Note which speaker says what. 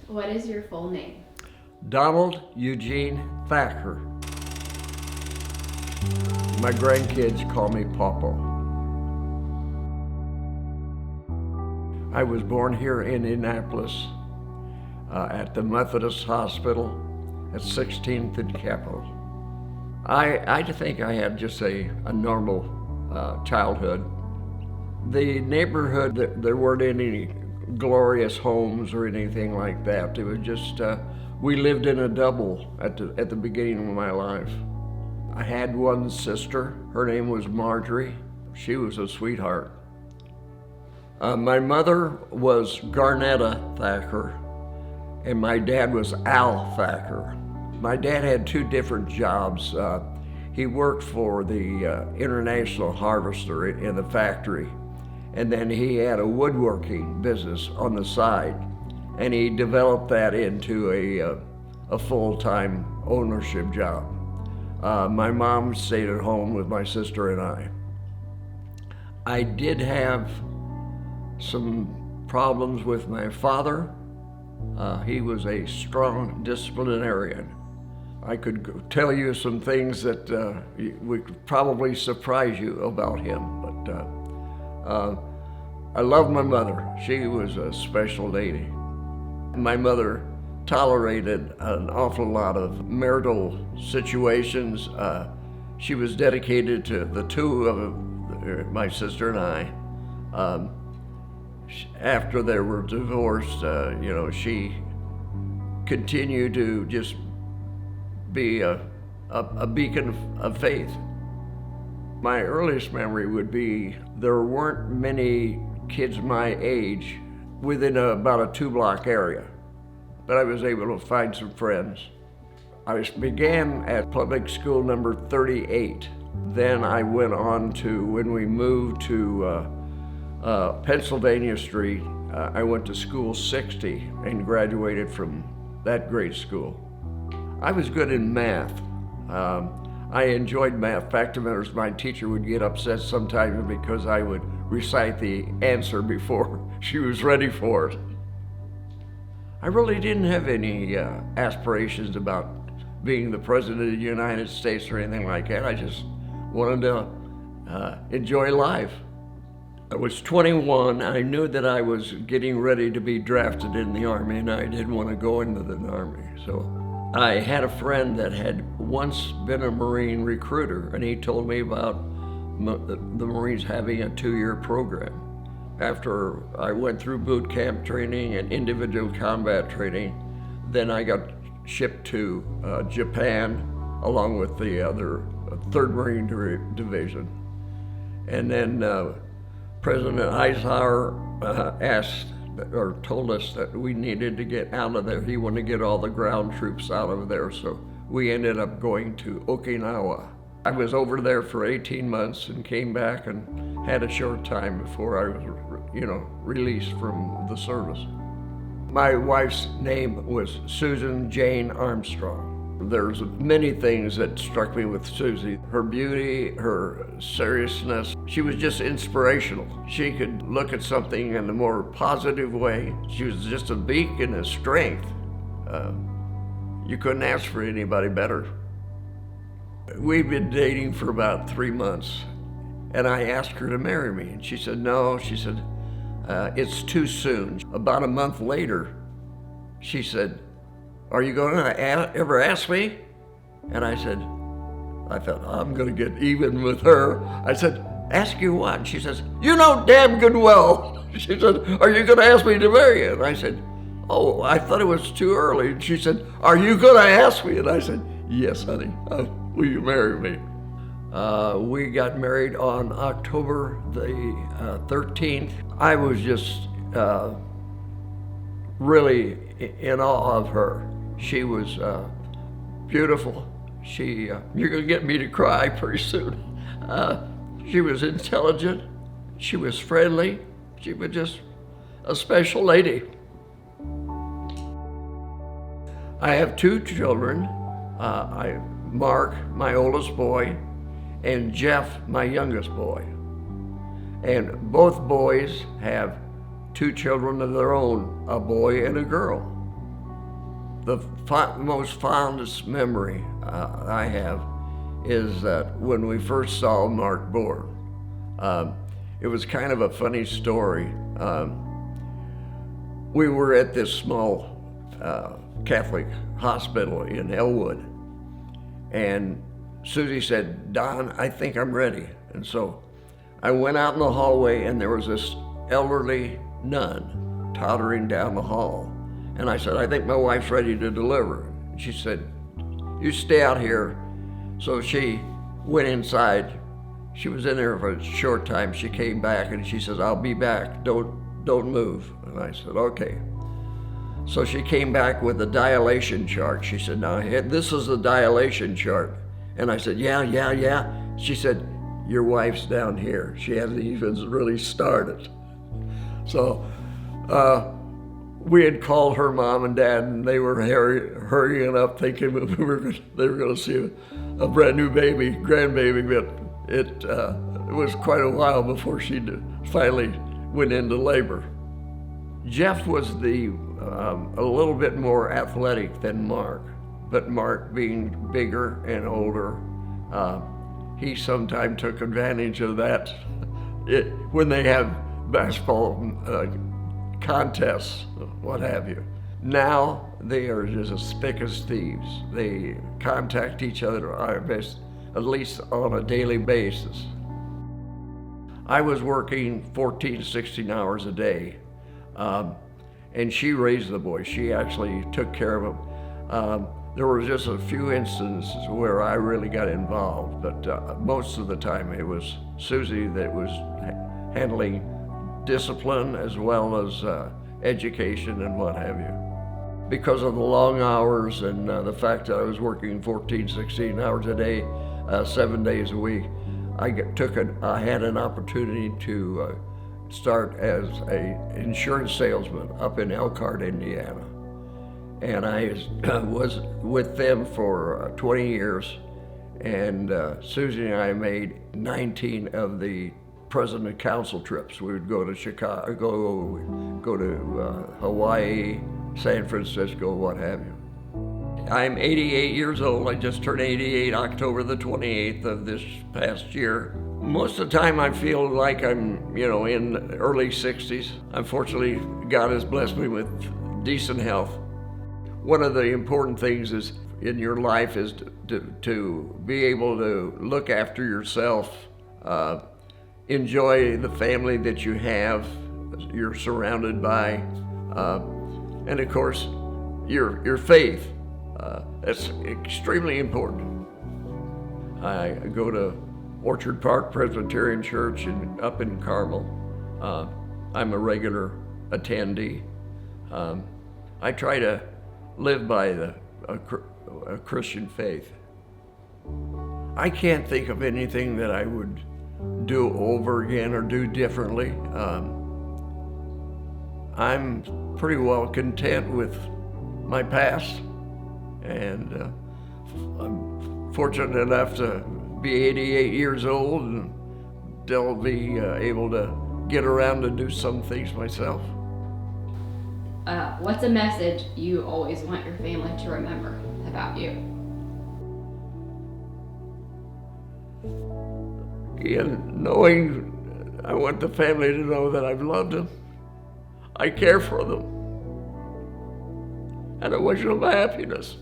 Speaker 1: What is your full name?
Speaker 2: Donald Eugene Thacker. My grandkids call me Pawpaw. I was born here in Indianapolis at the Methodist Hospital at 16th and Capitol. I think I had just a normal childhood. The neighborhood, there weren't any glorious homes or anything like that. It was just, we lived in a double at the beginning of my life. I had one sister. Her name was Marjorie. She was a sweetheart. My mother was Garnetta Thacker, and my dad was Al Thacker. My dad had two different jobs. He worked for the International Harvester in the factory, and then he had a woodworking business on the side, and he developed that into a full-time ownership job. My mom stayed at home with my sister and I. I did have some problems with my father. He was a strong disciplinarian. I could tell you some things that would probably surprise you about him, but I love my mother. She was a special lady. My mother tolerated an awful lot of marital situations. She was dedicated to the two of my sister and I. After they were divorced, she continued to just be a beacon of faith. My earliest memory would be there weren't many kids my age within about a 2-block area, but I was able to find some friends. I began at public school number 38. Then I went on to, when we moved to Pennsylvania Street, I went to school 60 and graduated from that grade school. I was good in math. I enjoyed math. Fact of the matter is, my teacher would get upset sometimes because I would recite the answer before she was ready for it. I really didn't have any aspirations about being the President of the United States or anything like that. I just wanted to enjoy life. I was 21. I knew that I was getting ready to be drafted in the Army, and I didn't want to go into the Army. So I had a friend that had once been a Marine recruiter, and he told me about the Marines having a 2-year program. After I went through boot camp training and individual combat training, then I got shipped to Japan along with the other 3rd Marine Division. And then President Eisenhower told us that we needed to get out of there. He wanted to get all the ground troops out of there, so we ended up going to Okinawa. I was over there for 18 months and came back and had a short time before I was, released from the service. My wife's name was Susan Jane Armstrong. There's many things that struck me with Susie. Her beauty, her seriousness. She was just inspirational. She could look at something in a more positive way. She was just a beacon of strength. You couldn't ask for anybody better. We'd been dating for about 3 months, and I asked her to marry me, and she said no. She said, it's too soon. About a month later, she said, "Are you going to ever ask me?" And I thought, I'm going to get even with her. I said, "Ask you what?" And she says, "You know damn good well." She said, "Are you going to ask me to marry you?" And I said, "Oh, I thought it was too early." And she said, "Are you going to ask me?" And I said, "Yes, honey. Will you marry me?" We got married on October the 13th. I was just really in awe of her. She was beautiful. You're gonna get me to cry pretty soon. She was intelligent. She was friendly. She was just a special lady. I have 2 children. Mark, my oldest boy, and Jeff, my youngest boy. And both boys have 2 children of their own, a boy and a girl. The most fondest memory I have is that when we first saw Mark born. It was kind of a funny story. We were at this small Catholic hospital in Elwood, and Susie said, "Don, I think I'm ready." And so I went out in the hallway, and there was this elderly nun tottering down the hall. And I said, "I think my wife's ready to deliver." And she said, "You stay out here." So she went inside. She was in there for a short time. She came back and she says, "I'll be back. Don't move." And I said, "Okay." So she came back with a dilation chart. She said, "Now this is the dilation chart." And I said, Yeah. She said, "Your wife's down here. She hasn't even really started." So we had called her mom and dad, and they were hurrying up, thinking they were going to see a brand new grandbaby. But it was quite a while before she finally went into labor. Jeff was a little bit more athletic than Mark, but Mark being bigger and older, he sometimes took advantage of that when they have basketball contests, what have you. Now they are just as thick as thieves. They contact each other at least on a daily basis. I was working 14, 16 hours a day, and she raised the boy. She actually took care of him. There were just a few instances where I really got involved, but most of the time it was Susie that was handling discipline as well as education and what have you. Because of the long hours and the fact that I was working 14, 16 hours a day, 7 days a week, I had an opportunity to start as an insurance salesman up in Elkhart, Indiana. And I was with them for 20 years, and Susie and I made 19 of the president council trips. We would go to Chicago, go to Hawaii, San Francisco, what have you. I'm 88 years old. I just turned 88 October the 28th of this past year. Most of the time I feel like I'm, in early 60s. Unfortunately, God has blessed me with decent health. One of the important things in your life is to be able to look after yourself, enjoy the family that you have, you're surrounded by, and of course, your faith. That's extremely important. I go to Orchard Park Presbyterian Church up in Carmel. I'm a regular attendee. I try to live by a Christian faith. I can't think of anything that I would do over again or do differently. I'm pretty well content with my past, and I'm fortunate enough to be 88 years old and still be able to get around and do some things myself.
Speaker 1: What's a message you always want your family to remember about you?
Speaker 2: Knowing, I want the family to know that I've loved them, I care for them, and I wish them happiness.